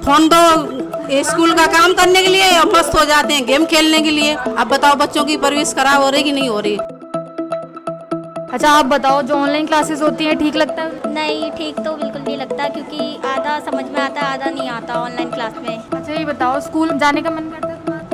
Phone दो school का काम करने के लिए और मस्त हो जाते हैं गेम खेलने के लिए। अब बताओ बच्चों की परवरिश खराब हो रही कि नहीं हो रही। अच्छा आप बताओ, जो ऑनलाइन क्लासेस होती हैं ठीक लगता है? नहीं, ठीक तो बिल्कुल नहीं लगता, क्योंकि आधा समझ में आता है आधा नहीं आता ऑनलाइन क्लास में। अच्छा ये बताओ, स्कूल जाने का मन करता है तुम्हारा?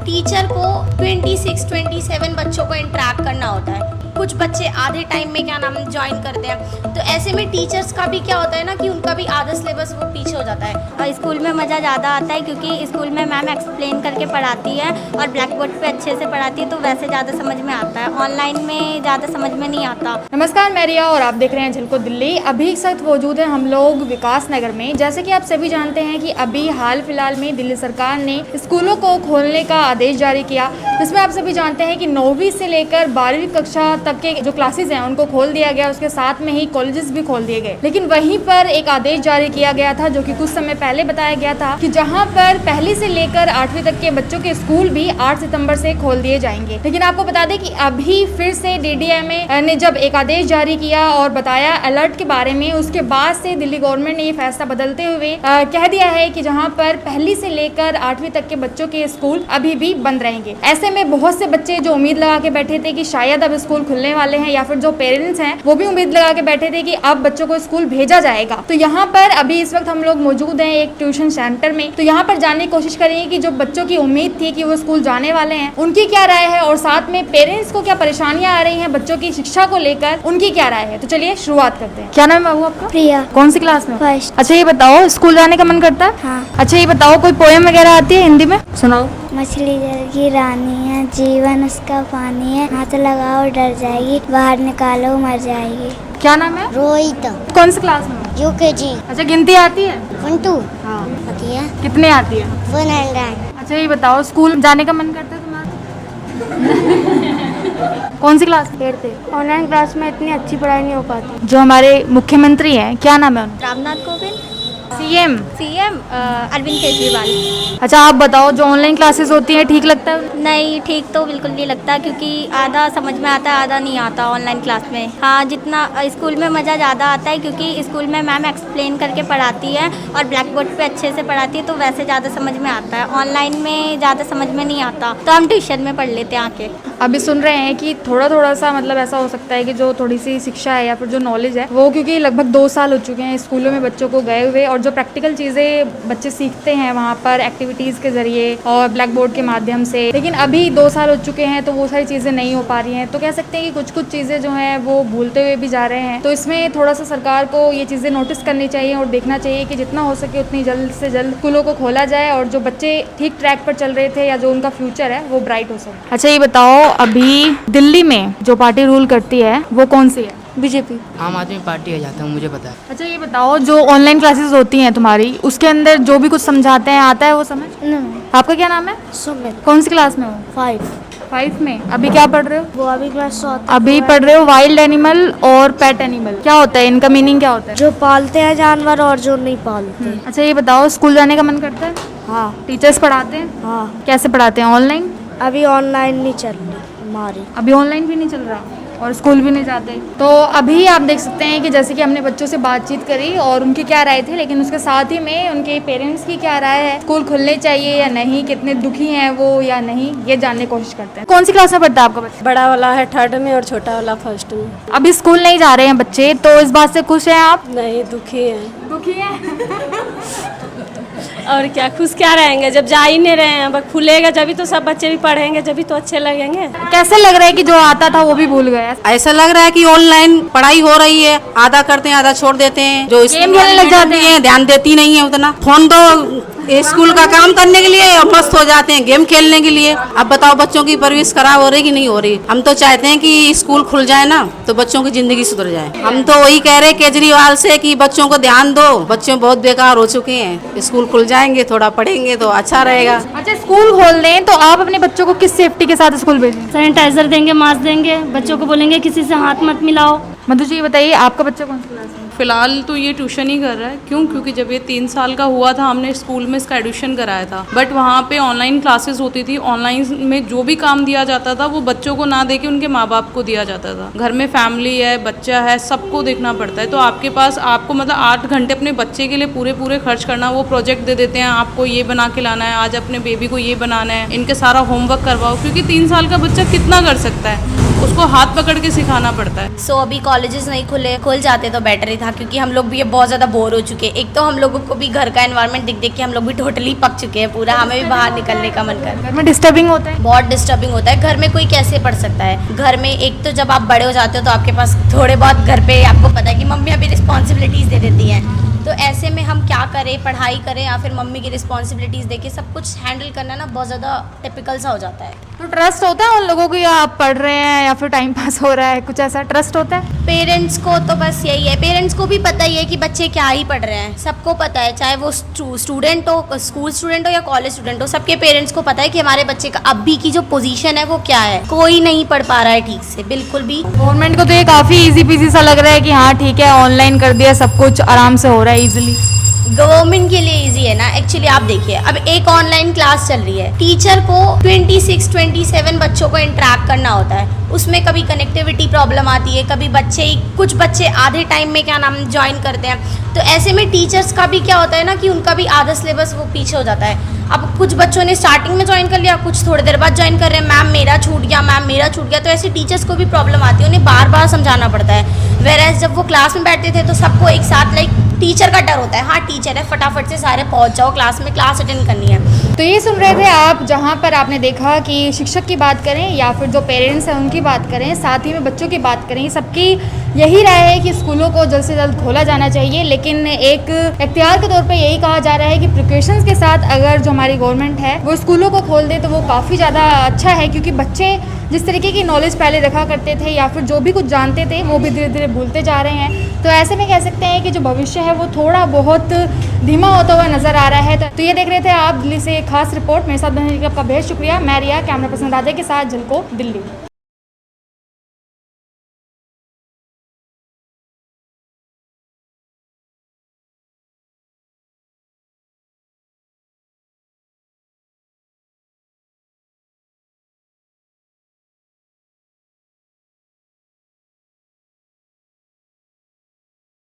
टीचर को 26-27 बच्चों को इंटरेक्ट करना होता है। कुछ बच्चे आधे टाइम में क्या नाम ज्वाइन करते हैं, तो ऐसे में टीचर्स का भी क्या होता है ना कि उनका भी आधा सिलेबस वो पीछे हो जाता है। और स्कूल में मज़ा ज़्यादा आता है, क्योंकि स्कूल में मैम एक्सप्लेन करके पढ़ाती है और ब्लैक बोर्ड पे अच्छे से पढ़ाती है, तो वैसे ज़्यादा समझ में आता है। ऑनलाइन में ज़्यादा समझ में नहीं आता। नमस्कार, मैं रिया और आप देख रहे हैं झलको दिल्ली। अभी इस वक्त मौजूद है हम लोग विकास नगर में। जैसे कि आप सभी जानते हैं कि अभी हाल फिलहाल में दिल्ली सरकार ने स्कूलों को खोलने का आदेश जारी किया, जिसमें आप सभी जानते हैं कि 9वीं से लेकर 12वीं कक्षा तक के जो क्लासेस हैं उनको खोल दिया गया। उसके साथ में ही कॉलेजेस भी खोल दिए गए। लेकिन वहीं पर एक आदेश जारी किया गया था, जो कि कुछ समय पहले बताया गया था, कि जहां पर पहली से लेकर 8वीं तक के बच्चों के स्कूल भी 8 सितंबर से खोल दिए जाएंगे। लेकिन आपको बता दें कि अभी फिर से DDMA ने जब एक आदेश जारी किया और बताया अलर्ट के बारे में, उसके बाद से दिल्ली गवर्नमेंट ने ये फैसला बदलते हुए कह दिया है कि जहाँ पर पहली से लेकर 8वीं तक के बच्चों के स्कूल अभी भी बंद रहेंगे। ऐसे में बहुत से बच्चे जो उम्मीद लगा के बैठे थे कि शायद अब स्कूल खुलने वाले हैं, या फिर जो पेरेंट्स हैं वो भी उम्मीद लगा के बैठे थे कि अब बच्चों को स्कूल भेजा जाएगा। तो यहाँ पर अभी इस वक्त हम लोग मौजूद हैं एक ट्यूशन सेंटर में। तो यहाँ पर जानने की कोशिश करेंगे कि जो बच्चों की उम्मीद थी कि वो स्कूल जाने वाले हैं, उनकी क्या राय है, और साथ में पेरेंट्स को क्या परेशानियां आ रही हैं बच्चों की शिक्षा को लेकर, उनकी क्या राय है। तो चलिए शुरुआत करते हैं। क्या नाम है बाबू आपका? प्रिया। कौन सी क्लास में? फर्स्ट। अच्छा ये बताओ, स्कूल जाने का मन करता है? हाँ। अच्छा ये बताओ, कोई पोएम वगैरह आती है हिंदी में? सुनाओ। मछली जल की रानी है, जीवन उसका पानी है, हाथ लगाओ डर जाएगी, बाहर निकालो मर जाएगी। क्या नाम है? रोहित। कौन सी क्लास में? UKG। अच्छा गिनती आती है? 1 2 हाँ। आती है। कितने आती है? 100। अच्छा ये बताओ, स्कूल जाने का मन करता है तुम्हारा? कौन सी क्लास? 8th। ऑनलाइन क्लास में इतनी अच्छी पढ़ाई नहीं हो पाती। जो हमारे मुख्यमंत्री हैं, क्या नाम है उनका? रामनाथ कोविंद। CM अरविंद केजरीवाल। अच्छा आप बताओ, जो ऑनलाइन क्लासेस होती हैं ठीक लगता है? नहीं, ठीक तो बिल्कुल नहीं लगता, क्योंकि आधा समझ में आता है आधा नहीं आता ऑनलाइन क्लास में। हाँ, जितना स्कूल में मज़ा ज़्यादा आता है, क्योंकि स्कूल में मैम एक्सप्लेन करके पढ़ाती है और ब्लैक बोर्ड पे अच्छे से पढ़ाती है, तो वैसे ज़्यादा समझ में आता है। ऑनलाइन में ज़्यादा समझ में नहीं आता, तो हम ट्यूशन में पढ़ लेते हैं आके। अभी सुन रहे हैं कि थोड़ा सा मतलब ऐसा हो सकता है कि जो थोड़ी सी शिक्षा है या फिर जो नॉलेज है वो, क्योंकि लगभग 2 साल हो चुके हैं स्कूलों में बच्चों को गए हुए, और जो प्रैक्टिकल चीज़ें बच्चे सीखते हैं वहाँ पर एक्टिविटीज़ के जरिए और ब्लैक बोर्ड के माध्यम से, लेकिन अभी 2 साल हो चुके हैं तो वो सारी चीज़ें नहीं हो पा रही हैं। तो कह सकते हैं कि कुछ चीज़ें जो हैं वो भूलते हुए भी जा रहे हैं। तो इसमें थोड़ा सा सरकार को ये चीज़ें नोटिस करनी चाहिए और देखना चाहिए कि जितना हो सके उतनी जल्द से जल्द स्कूलों को खोला जाए, और जो बच्चे ठीक ट्रैक पर चल रहे थे या जो उनका फ्यूचर है वो ब्राइट हो सके। अच्छा ये बताओ, अभी दिल्ली में जो पार्टी रूल करती है वो कौन सी है? BJP। आम आदमी पार्टी है, जाता हूँ, मुझे पता है। अच्छा ये बताओ, जो ऑनलाइन क्लासेस होती हैं तुम्हारी, उसके अंदर जो भी कुछ समझाते हैं आता है वो समझ? नहीं। आपका क्या नाम है? सुमित। कौन सी क्लास में हो? 5। 5 में। अभी क्या पढ़ रहे हो? वो अभी क्लास 7। अभी पढ़ रहे हो वाइल्ड एनिमल और पेट एनिमल। क्या होता है इनका मीनिंग, क्या होता है? जो पालते हैं जानवर और जो नहीं पालते। अच्छा ये बताओ, स्कूल जाने का मन करता है? हाँ। टीचर्स पढ़ाते हैं? हाँ। कैसे पढ़ाते हैं? ऑनलाइन? अभी ऑनलाइन नहीं चल रही हमारी। अभी ऑनलाइन भी नहीं चल रहा और स्कूल भी नहीं जाते। तो अभी आप देख सकते हैं कि जैसे कि हमने बच्चों से बातचीत करी और उनकी क्या राय थी, लेकिन उसके साथ ही में उनके पेरेंट्स की क्या राय है, स्कूल खुलने चाहिए या नहीं, कितने दुखी हैं वो या नहीं, ये जानने की कोशिश करते हैं। कौन सी क्लास में पढ़ता है आपका बच्चा? बड़ा वाला है 3rd में और छोटा वाला 1st में। अभी स्कूल नहीं जा रहे हैं बच्चे, तो इस बात से खुश हैं आप? नहीं, दुखी हैं। दुखी हैं? और क्या, खुश क्या रहेंगे जब जा ही नहीं रहे हैं। अब खुलेगा जब तो सब बच्चे भी पढ़ेंगे, जब तो अच्छे लगेंगे। कैसे लग रहा है कि जो आता था वो भी भूल गए? ऐसा लग रहा है कि ऑनलाइन पढ़ाई हो रही है, आधा करते हैं आधा छोड़ देते हैं। जो गेम खेलने लग जाते हैं, ध्यान देती नहीं है उतना। फोन दो स्कूल का काम करने के लिए और मस्त हो जाते हैं गेम खेलने के लिए। अब बताओ बच्चों की परवरिश खराब हो रही कि नहीं हो रही। हम तो चाहते हैं कि स्कूल खुल जाए ना, तो बच्चों की जिंदगी सुधर जाए। हम तो वही कह रहे हैं केजरीवाल से कि बच्चों को ध्यान दो, बच्चे बहुत बेकार हो चुके हैं। स्कूल खुल जाएंगे, थोड़ा पढ़ेंगे तो अच्छा रहेगा। अच्छा स्कूल खोल दें तो आप अपने बच्चों को किस सेफ्टी के साथ स्कूल भेजें? सैनिटाइजर देंगे, मास्क देंगे, बच्चों को बोलेंगे किसी से हाथ मत मिलाओ। मधु जी ये बताइए, आपका बच्चा कौन सी क्लास में? फ़िलहाल तो ये ट्यूशन ही कर रहा है। क्यों? क्योंकि जब ये 3 साल का हुआ था हमने स्कूल में इसका एडमिशन कराया था, बट वहाँ पे ऑनलाइन क्लासेस होती थी। ऑनलाइन में जो भी काम दिया जाता था वो बच्चों को ना दे के उनके माँ बाप को दिया जाता था। घर में फैमिली है, बच्चा है, सबको देखना पड़ता है। तो आपके पास आपको मतलब 8 घंटे अपने बच्चे के लिए पूरे खर्च करना। वो प्रोजेक्ट दे देते हैं, आपको ये बना के लाना है, आज अपने बेबी को ये बनाना है, इनके सारा होमवर्क करवाओ। क्योंकि 3 साल का बच्चा कितना कर सकता है, उसको हाथ पकड़ के सिखाना पड़ता है। सो अभी कॉलेजेस नहीं खुल जाते तो बेटर ही था, क्योंकि हम लोग भी अब बहुत ज़्यादा बोर हो चुके हैं। एक तो हम लोगों को भी घर का एनवायरनमेंट देख के हम लोग भी टोटली पक चुके हैं पूरा, हमें भी बाहर निकलने का मन कर। घर में डिस्टर्बिंग होता है, बहुत डिस्टर्बिंग होता है। घर में कोई कैसे पढ़ सकता है? घर में एक तो जब आप बड़े हो जाते हो तो आपके पास थोड़े बहुत घर पे आपको पता है कि मम्मी अभी रिस्पॉन्सिबिलिटीज़ दे देती हैं, तो ऐसे में हम क्या करें, पढ़ाई करें या फिर मम्मी की रिस्पॉन्सिबिलिटीज़ देके सब कुछ हैंडल करना ना बहुत ज़्यादा टिपिकल सा हो जाता है। तो ट्रस्ट होता है उन लोगों को, या आप पढ़ रहे हैं या फिर टाइम पास हो रहा है, कुछ ऐसा ट्रस्ट होता है? पेरेंट्स को तो बस यही है, पेरेंट्स को भी पता ही है कि बच्चे क्या ही पढ़ रहे हैं, सबको पता है, चाहे वो स्टूडेंट हो, स्कूल स्टूडेंट हो या कॉलेज स्टूडेंट हो, सबके पेरेंट्स को पता है कि हमारे बच्चे का अभी की जो पोजीशन है वो क्या है। कोई नहीं पढ़ पा रहा है ठीक से, बिल्कुल भी। गवर्नमेंट को तो ये काफ़ी इजी पीजी सा लग रहा है कि हाँ ठीक है, ऑनलाइन कर दिया, सब कुछ आराम से हो रहा है इजीली। गवर्नमेंट के लिए इजी है ना, एक्चुअली आप देखिए अब एक ऑनलाइन क्लास चल रही है, टीचर को 26-27 बच्चों को इंटरेक्ट करना होता है, उसमें कभी कनेक्टिविटी प्रॉब्लम आती है, कभी कुछ बच्चे आधे टाइम में क्या नाम ज्वाइन करते हैं, तो ऐसे में टीचर्स का भी क्या होता है ना कि उनका भी आधा सिलेबस वो पीछे हो जाता है। अब कुछ बच्चों ने स्टार्टिंग में ज्वाइन कर लिया, कुछ थोड़ी देर बाद ज्वाइन कर रहे हैं, मैम मेरा छूट गया, मैम मेरा छूट गया, तो ऐसे टीचर्स को भी प्रॉब्लम आती है, उन्हें बार बार समझाना पड़ता है। वेरएज़ जब वो क्लास में बैठते थे तो सबको एक साथ टीचर का डर होता है, हाँ टीचर है फटाफट से सारे पहुंच जाओ क्लास में, क्लास अटेंड करनी है। तो ये सुन रहे थे आप, जहाँ पर आपने देखा कि शिक्षक की बात करें या फिर जो पेरेंट्स हैं उनकी बात करें, साथ ही में बच्चों की बात करें, सबकी यही राय है कि स्कूलों को जल्द से जल्द खोला जाना चाहिए। लेकिन एक इख्तियार के तौर पे यही कहा जा रहा है कि प्रिकॉशंस के साथ अगर जो हमारी गवर्नमेंट है वो स्कूलों को खोल दे तो वो काफ़ी ज़्यादा अच्छा है, क्योंकि बच्चे जिस तरीके की नॉलेज पहले रखा करते थे या फिर जो भी कुछ जानते थे वो भी धीरे धीरे भूलते जा रहे हैं। तो ऐसे में कह सकते हैं कि जो भविष्य है वो थोड़ा बहुत धीमा होता हुआ नज़र आ रहा है। तो ये देख रहे थे आप दिल्ली से एक खास रिपोर्ट, मेरे साथ बनने का आपका बेहद शुक्रिया। मैं रिया, कैमरा पर्सन राजा के साथ, झलको दिल्ली।